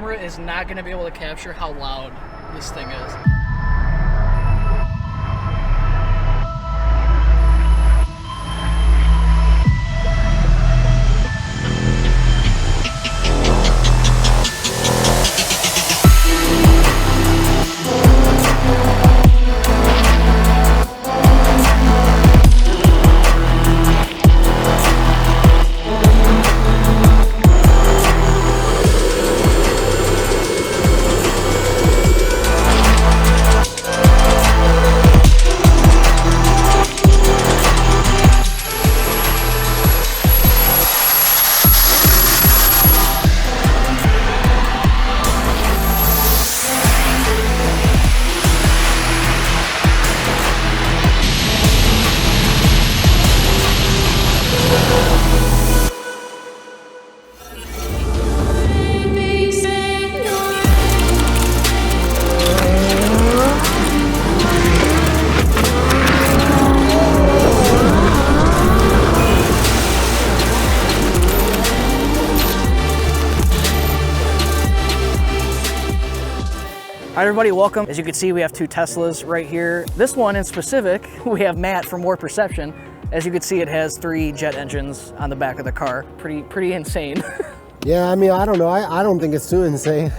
camera is not going to be able to capture how loud this thing is. All right, everybody, welcome. As you can see, we have two Teslas right here. This one in specific, we have Matt from More Perception. As you can see, it has 3 jet engines on the back of the car. Pretty insane. Yeah, I mean, I don't know. I don't think it's too insane.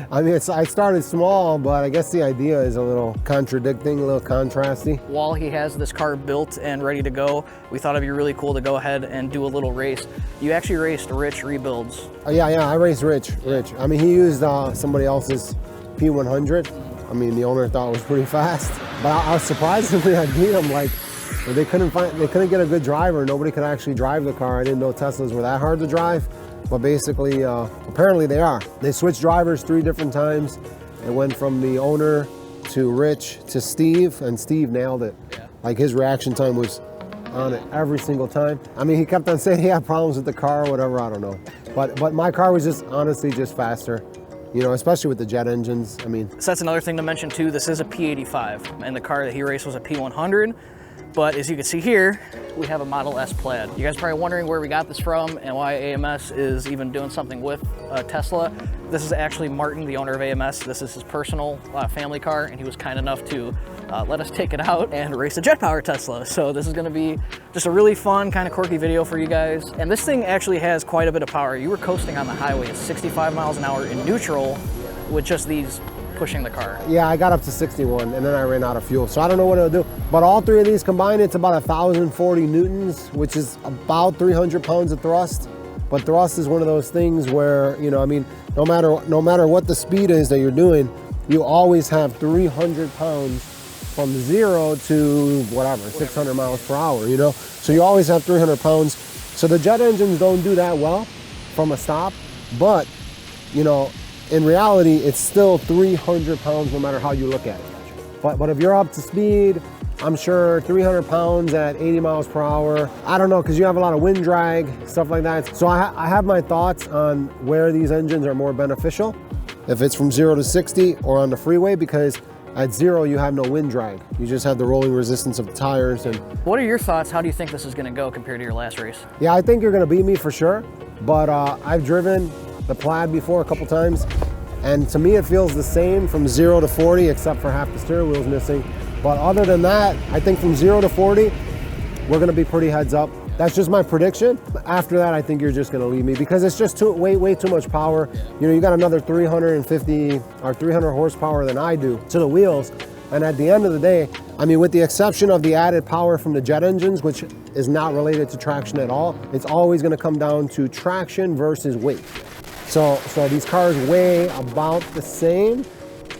I mean, I started small, but I guess the idea is a little contradicting, a little contrasty. While he has this car built and ready to go, we thought it'd be really cool to go ahead and do a little race. You actually raced Rich Rebuilds. Yeah, I raced Rich. I mean, he used somebody else's P100. I mean, the owner thought it was pretty fast, but I was surprisingly I beat him. Like, they couldn't get a good driver. Nobody could actually drive the car. I didn't know Teslas were that hard to drive, but basically, apparently they are. They switched drivers 3 different times. It went from the owner to Rich to Steve, and Steve nailed it. Yeah. Like, his reaction time was on it every single time. I mean, he kept on saying he had problems with the car or whatever, I don't know. But my car was just honestly just faster. You know, especially with the jet engines, I mean. So that's another thing to mention too. This is a P85, and the car that he raced was a P100. But as you can see here, we have a Model S Plaid. You guys are probably wondering where we got this from and why AMS is even doing something with Tesla. This is actually Martin, the owner of AMS. This is his personal family car, and he was kind enough to let us take it out and race a jet power Tesla. So this is gonna be just a really fun, kind of quirky video for you guys. And this thing actually has quite a bit of power. You were coasting on the highway at 65 miles an hour in neutral with just these pushing the car. Yeah, I got up to 61 and then I ran out of fuel. So I don't know what it'll do. But all 3 of these combined, it's about 1,040 newtons, which is about 300 pounds of thrust. But thrust is one of those things where, you know, I mean, no matter what the speed is that you're doing, you always have 300 pounds from 0 to whatever, 600 miles per hour, you know? So you always have 300 pounds. So the jet engines don't do that well from a stop, but, you know, in reality, it's still 300 pounds no matter how you look at it. But if you're up to speed, I'm sure 300 pounds at 80 miles per hour, I don't know, because you have a lot of wind drag, stuff like that. So I have my thoughts on where these engines are more beneficial, if it's from 0 to 60 or on the freeway, because at 0, you have no wind drag. You just have the rolling resistance of the tires. And what are your thoughts? How do you think this is going to go compared to your last race? Yeah, I think you're going to beat me for sure. But I've driven the Plaid before a couple times, and to me it feels the same from 0 to 40, except for half the steering wheel's missing. But other than that, I think from 0 to 40, we're going to be pretty heads up. That's just my prediction. After that, I think you're just going to leave me because it's just way too much power. You know, you got another 350 or 300 horsepower than I do to the wheels. And at the end of the day, I mean, with the exception of the added power from the jet engines, which is not related to traction at all, it's always going to come down to traction versus weight. So these cars weigh about the same.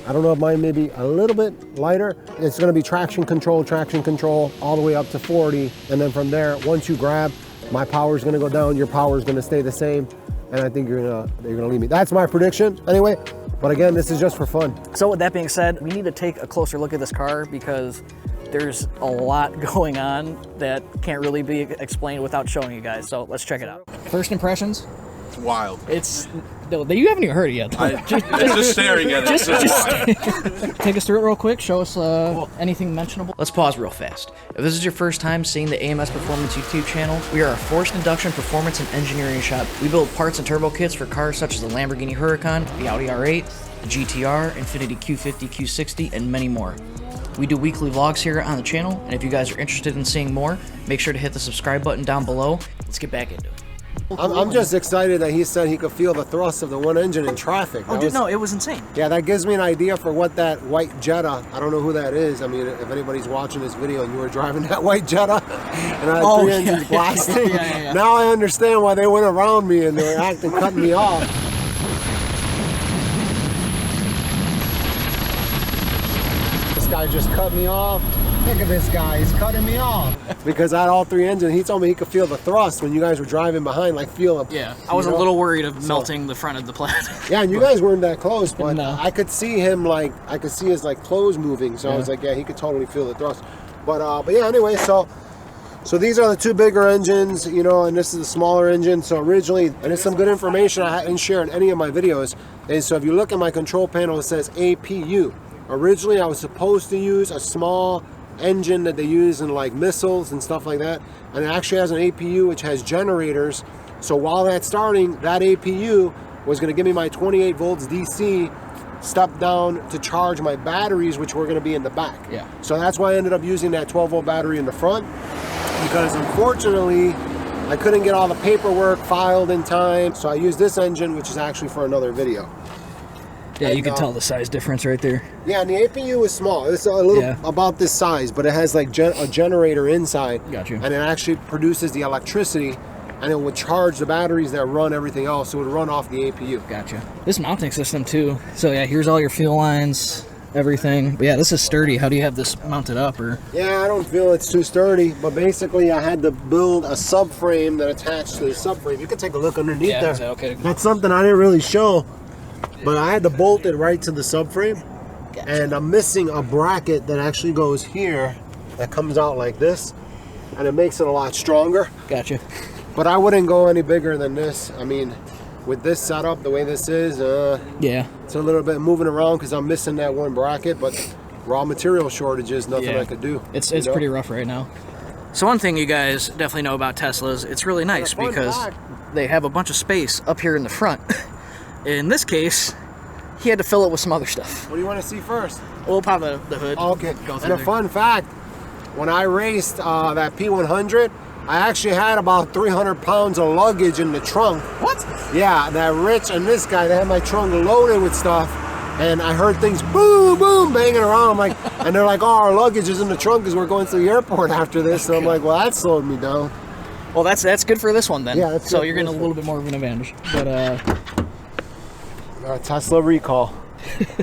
I don't know if mine may be a little bit lighter. It's going to be traction control, all the way up to 40. And then from there, once you grab, my power is going to go down, your power is going to stay the same. And I think you're going to leave me. That's my prediction anyway. But again, this is just for fun. So with that being said, we need to take a closer look at this car because there's a lot going on that can't really be explained without showing you guys. So let's check it out. First impressions? It's wild. It's no, you haven't even heard it yet. Just staring at it. Just take us through it real quick. Show us anything mentionable. Let's pause real fast. If this is your first time seeing the AMS Performance YouTube channel, we are a forced induction performance and engineering shop. We build parts and turbo kits for cars such as the Lamborghini Huracan, the Audi R8, the GTR, Infiniti Q50, Q60, and many more. We do weekly vlogs here on the channel, and if you guys are interested in seeing more, make sure to hit the subscribe button down below. Let's get back into it. I'm just excited that he said he could feel the thrust of the one engine in traffic. Oh, dude, no, it was insane. Yeah, that gives me an idea for what that white Jetta, I don't know who that is. I mean, if anybody's watching this video and you were driving that white Jetta and I had 3 engines blasting, now I understand why they went around me and they were cutting me off. This guy just cut me off. Look at this guy, he's cutting me off. Because I had all 3 engines, he told me he could feel the thrust when you guys were driving behind, like feel it. Yeah, I was a little worried of melting the front of the Plaid. Yeah, and you guys weren't that close, but No. I could see him, like, I could see his, like, clothes moving, so I was like, yeah, he could totally feel the thrust. But yeah, anyway, so these are the 2 bigger engines, you know, and this is the smaller engine. So originally, and it's some good information I didn't share in any of my videos, is so if you look at my control panel, it says APU. Originally, I was supposed to use a small engine that they use in like missiles and stuff like that, and it actually has an APU which has generators. So while that's starting, that APU was going to give me my 28 volts DC step down to charge my batteries, which were going to be in the back. Yeah. So that's why I ended up using that 12 volt battery in the front, because unfortunately I couldn't get all the paperwork filed in time. So I used this engine, which is actually for another video. Yeah, you can tell the size difference right there. Yeah, and the APU is small. It's a little about this size, but it has like a generator inside. Gotcha. And it actually produces the electricity, and it would charge the batteries that run everything else. So it would run off the APU. Gotcha. This mounting system too. So yeah, here's all your fuel lines, everything. But yeah, this is sturdy. How do you have this mounted up? Or yeah, I don't feel it's too sturdy, but basically I had to build a subframe that attached to the subframe. You can take a look underneath there. Is that okay? That's something I didn't really show. But I had to bolt it right to the subframe, and I'm missing a bracket that actually goes here that comes out like this, and it makes it a lot stronger. Gotcha. But I wouldn't go any bigger than this. I mean, with this setup, the way this is, yeah, it's a little bit moving around because I'm missing that one bracket, but raw material shortages, nothing I could do. It's pretty rough right now. So one thing you guys definitely know about Teslas, it's really nice because they have a bunch of space up here in the front. In this case, he had to fill it with some other stuff. What do you want to see first? We'll pop the hood. Okay. And a fun fact, when I raced that P100, I actually had about 300 pounds of luggage in the trunk. What? Yeah, that Rich and this guy, they had my trunk loaded with stuff, and I heard things boom, boom, banging around. I'm like, and they're like, oh, our luggage is in the trunk because we're going to the airport after this. So I'm like, well, that slowed me down. Well, that's good for this one then. Yeah, that's so good you're for getting a little bit more of an advantage. But Tesla recall.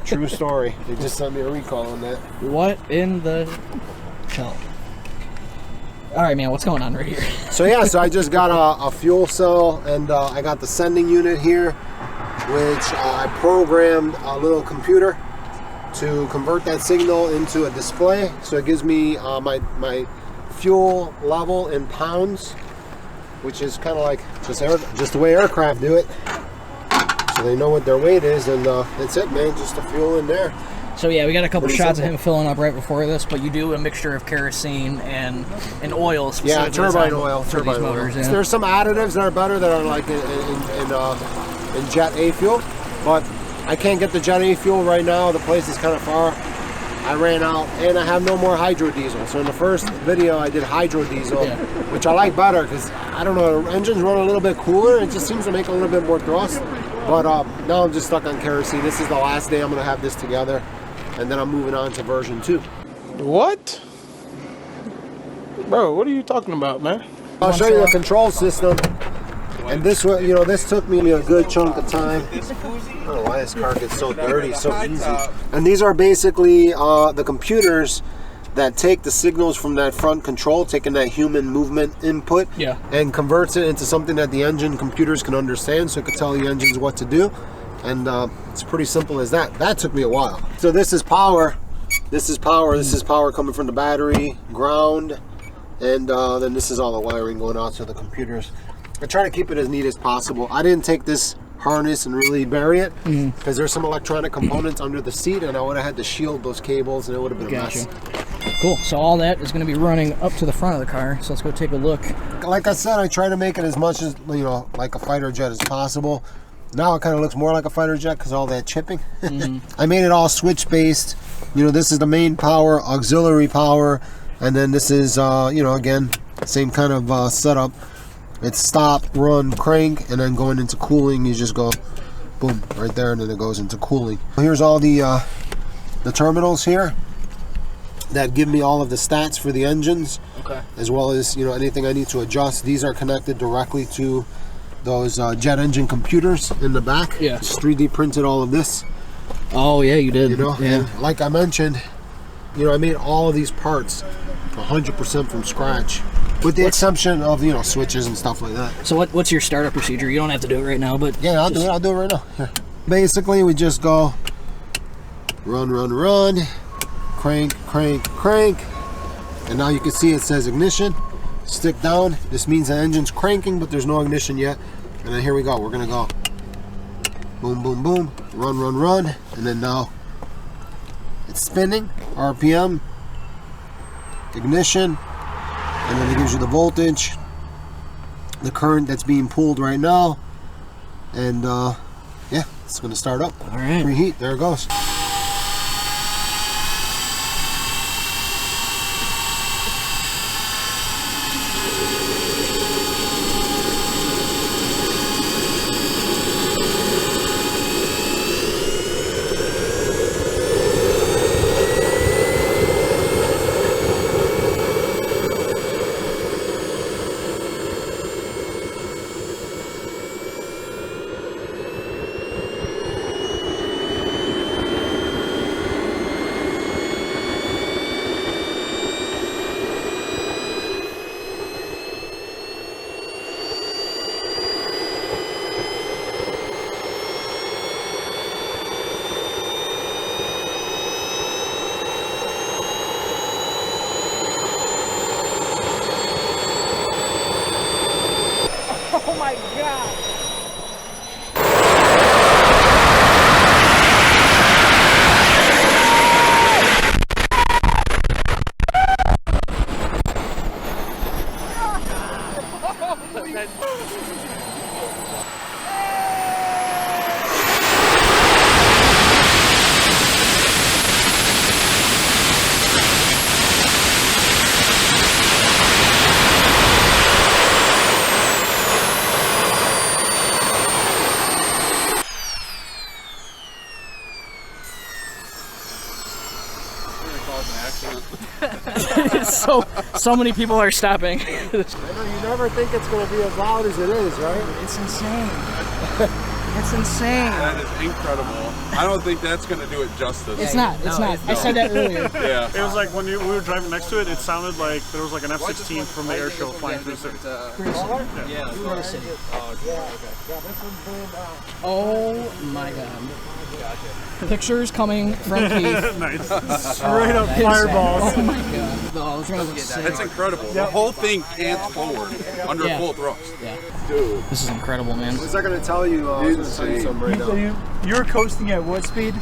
True story. They just sent me a recall on that. What in the hell? All right, man, what's going on right here? So yeah, so I just got a fuel cell, and I got the sending unit here, which I programmed a little computer to convert that signal into a display. So it gives me my fuel level in pounds, which is kind of like just the way aircraft do it. So they know what their weight is, and that's it, man. Just the fuel in there. So yeah, we got a couple Pretty shots simple. of him filling up right before this, but you do a mixture of kerosene and oil. Yeah, turbine oil. For these motors. Yeah. There's some additives that are better that are like in Jet A fuel, but I can't get the Jet A fuel right now. The place is kind of far. I ran out, and I have no more hydro diesel. So in the first video, I did hydro diesel, which I like better because I don't know, engines run a little bit cooler. It just seems to make a little bit more thrust. But now I'm just stuck on kerosene. This is the last day I'm going to have this together, and then I'm moving on to version 2. What? Bro, what are you talking about, man? I'll show you the control system. And this one, you know, this took me a good chunk of time. I don't know why this car gets so dirty, so easy. And these are basically the computers that take the signals from that front control, taking that human movement input, and converts it into something that the engine computers can understand, so it can tell the engines what to do. And it's pretty simple as that. That took me a while. So this is power. This is power. This is power coming from the battery, ground, and then this is all the wiring going out to the computers. I try to keep it as neat as possible. I didn't take this harness and really bury it because there's some electronic components under the seat, and I would have had to shield those cables, and it would have been a mess. Cool. So all that is going to be running up to the front of the car. So let's go take a look. Like I said, I try to make it as much as, you know, like a fighter jet as possible. Now it kind of looks more like a fighter jet because all that chipping. I made it all switch based. You know, this is the main power, auxiliary power, and then this is, you know, again, same kind of setup. It's stop, run, crank, and then going into cooling, you just go boom right there, and then it goes into cooling. Here's all the terminals here that give me all of the stats for the engines, as well as, you know, anything I need to adjust. These are connected directly to those jet engine computers in the back. Yeah. Just 3D printed all of this. Oh yeah, you did. You know, yeah. and like I mentioned, you know, I made all of these parts 100% from scratch, with the exception of, you know, switches and stuff like that. So what's your startup procedure? You don't have to do it right now, but yeah, I'll do it. I'll do it right now. Here. Basically, we just go run, run, run, crank, crank, crank, and now you can see it says ignition. Stick down. This means the engine's cranking, but there's no ignition yet. And then here we go. We're gonna go boom, boom, boom, run, run, run, and then now it's spinning. RPM, ignition, and then it gives you the voltage, the current that's being pulled right now, and yeah, it's gonna start up. All right. Preheat. There it goes. Oh my god! So many people are stopping. I know, you never think it's going to be as loud as it is, right? It's insane. It's insane. That is incredible. I don't think that's going to do it justice. It's not. It's not. I said that earlier. Yeah. It was like when we were driving next to it, it sounded like there was like an F-16 from the air show flying through the city. Yeah. Through the city. Oh my god. Pictures coming from Keith. Nice. Straight up fireballs. Oh my god. Oh, That's incredible. The whole thing cants forward under full thrust. Yeah. Dude. This is incredible, man. Was I going to tell you? I was going to tell you something right now. So you were coasting at what speed?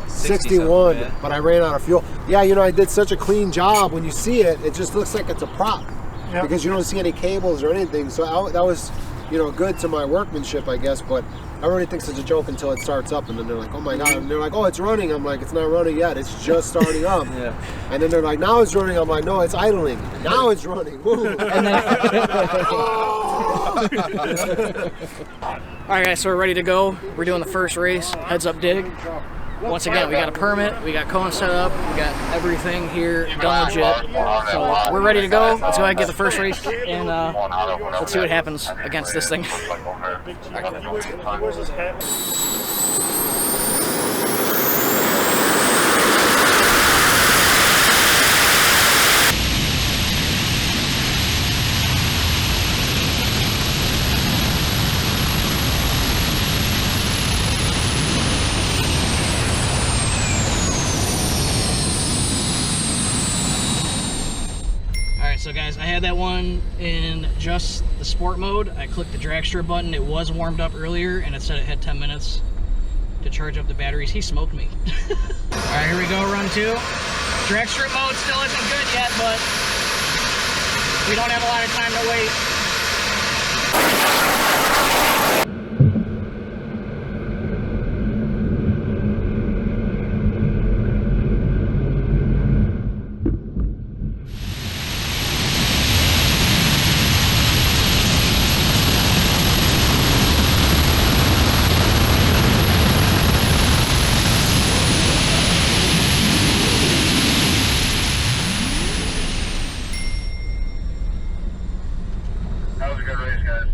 61, but I ran out of fuel. Yeah, you know, I did such a clean job. When you see it, it just looks like it's a prop because you don't see any cables or anything. So that was, you know, good to my workmanship, I guess. But everybody thinks it's a joke until it starts up, and then they're like, "Oh my god!" And they're like, "Oh, it's running." I'm like, "It's not running yet. It's just starting up." And then they're like, "Now it's running." I'm like, "No, it's idling. Now it's running." And then, all right, guys, so we're ready to go. We're doing the first race, heads up dig. Once again, we got a permit, we got cone set up, we got everything here done legit. So we're ready to go. Let's go ahead and get the first race, and let's see what happens against this thing. Where's his hat? right, so guys, I had that one in just the sport mode. I clicked the drag strip button. It was warmed up earlier, and it said it had 10 minutes to charge up the batteries. He smoked me. All right, here we go, run 2. Drag strip mode still isn't good yet, but we don't have a lot of time to wait. That was a good race, guys.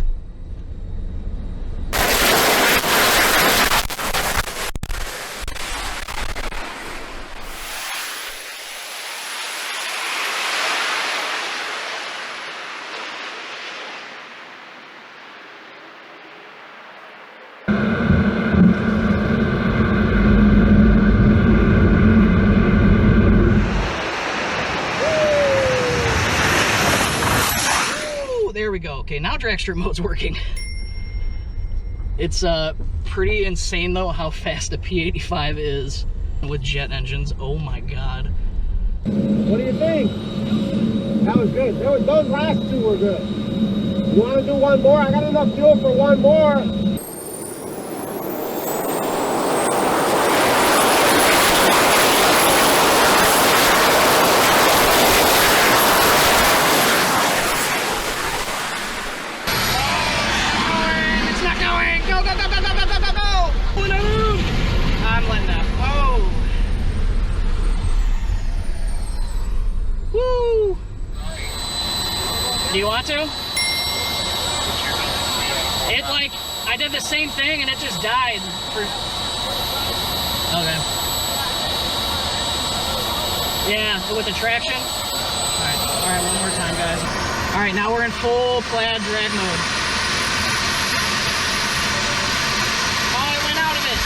There we go. Okay, now drag strip mode's working. It's pretty insane though how fast a P85 is with jet engines. Oh my god. What do you think? That was good. Those last 2 were good. You want to do one more? I got enough fuel for one more. It's not going! Go, go, go, go, go, go, go, go, go! I'm letting that. Oh! Woo! Do you want to? It like, I did the same thing and it just died for... Okay. Yeah, with the traction. All right, one more time, guys. All right, now we're in full plaid drag mode. Oh, it went out of it.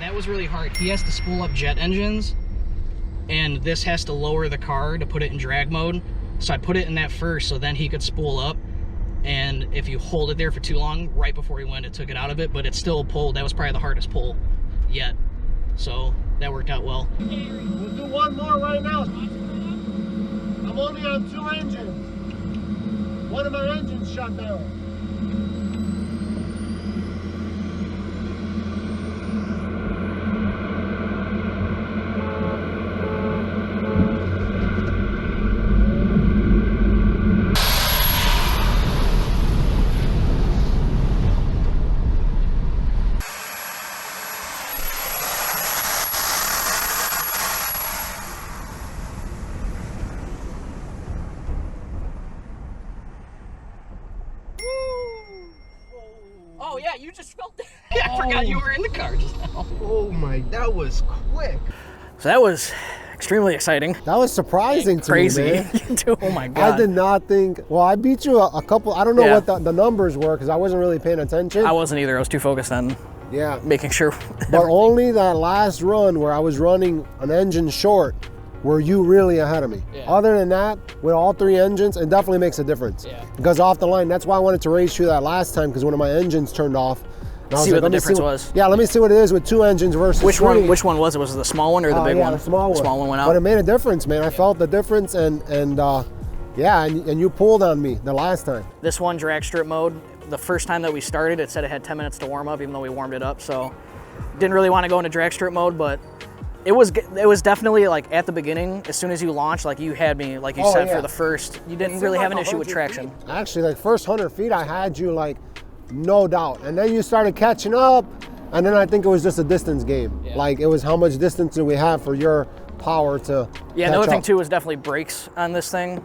That was really hard. He has to spool up jet engines, and this has to lower the car to put it in drag mode. So I put it in that first so then he could spool up, and if you hold it there for too long, right before he went, it took it out of it, but it still pulled. That was probably the hardest pull yet. So that worked out well. We'll do one more right now. I'm only on 2 engines. One of my engines shut down. Oh yeah, you just felt that. I forgot you were in the car just now. Oh my, that was quick. So that was extremely exciting. That was surprising to Crazy. me, man. Oh my god. I did not think, well, I beat you a couple, I don't know Yeah. what the numbers were because I wasn't really paying attention. I wasn't either. I was too focused on making sure. But only that last run where I was running an engine short were you really ahead of me. Yeah. Other than that, with all 3 engines, it definitely makes a difference. Yeah. Because off the line, that's why I wanted to race you that last time because one of my engines turned off. And I was See what the let me difference was. Yeah, let me see what it is with 2 engines versus Which 3. one? Which one was it? Was it the small one or the big yeah, one? the small one. The small one went out. But it made a difference, man. I felt the difference, and you pulled on me the last time. This one, drag strip mode, the first time that we started, it said it had 10 minutes to warm up, even though we warmed it up. So didn't really want to go into drag strip mode, but it was definitely like at the beginning, as soon as you launched, like you had me, like you said, for the first, you didn't really have an issue with traction. Actually, like first 100 feet, I had you like, no doubt. And then you started catching up, and then I think it was just a distance game. Yeah. Like it was how much distance do we have for your power to Yeah, the other thing too was definitely brakes on this thing.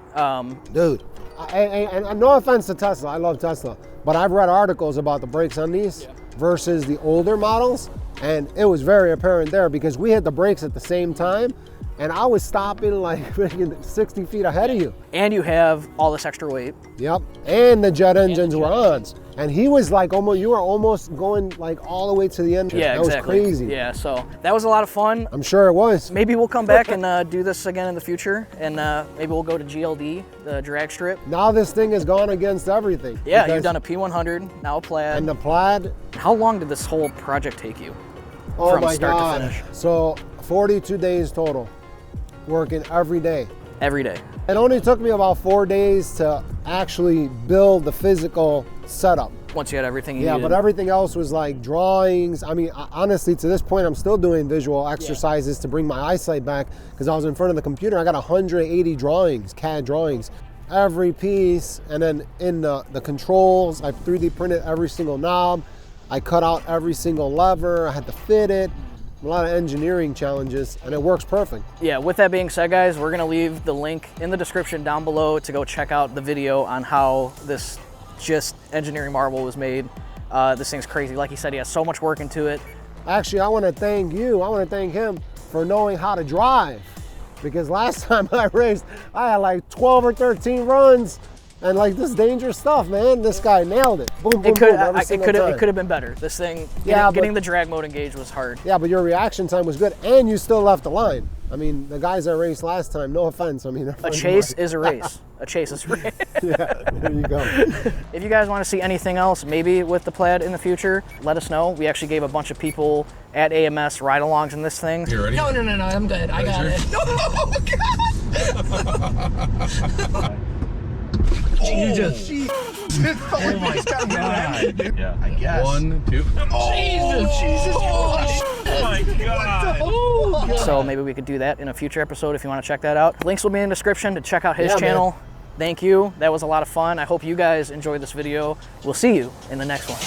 Dude, and no offense to Tesla, I love Tesla, but I've read articles about the brakes on these versus the older models, and it was very apparent there because we hit the brakes at the same time, and I was stopping like freaking 60 feet ahead of you. And you have all this extra weight. Yep, and the jet engines were on. And he was like almost, you were almost going like all the way to the end. Yeah, that exactly. was crazy. Yeah, so that was a lot of fun. I'm sure it was. Maybe we'll come back and do this again in the future, and maybe we'll go to GLD, the drag strip. Now this thing has gone against everything. Yeah, you've done a P100, now a Plaid. And the Plaid. How long did this whole project take you? Oh from my start God. to finish? So 42 days total, working every day. Every day. It only took me about 4 days to actually build the physical setup. Once you had everything you Yeah, needed. but everything else was like drawings. I mean, honestly, to this point, I'm still doing visual exercises to bring my eyesight back because I was in front of the computer. I got 180 drawings, CAD drawings, every piece. And then in the controls, I 3D printed every single knob. I cut out every single lever. I had to fit it. A lot of engineering challenges, and it works perfect. Yeah, with that being said, guys, we're gonna leave the link in the description down below to go check out the video on how this just engineering marvel was made. This thing's crazy. Like he said, he has so much work into it. Actually, I want to thank you. I want to thank him for knowing how to drive, because last time I raced, I had like 12 or 13 runs, and like this dangerous stuff, man. This guy nailed it. Boom, boom, It could boom, every single time. it could have been better. This thing, Yeah, getting but- the drag mode engaged was hard. Yeah, but your reaction time was good, and you still left the line. I mean, the guys that raced last time, no offense. I mean, they're A friends of chase mine. is a race. A chase is a race. Yeah, there you go. If you guys want to see anything else, maybe with the Plaid in the future, let us know. We actually gave a bunch of people at AMS ride-alongs in this thing. You ready? No, I'm good. I got it. You just. Oh my God. Yeah. I guess. 1, 2. Jesus Christ. Oh my God. So maybe we could do that in a future episode if you want to check that out. Links will be in the description to check out his Yeah, channel. man. Thank you. That was a lot of fun. I hope you guys enjoyed this video. We'll see you in the next one.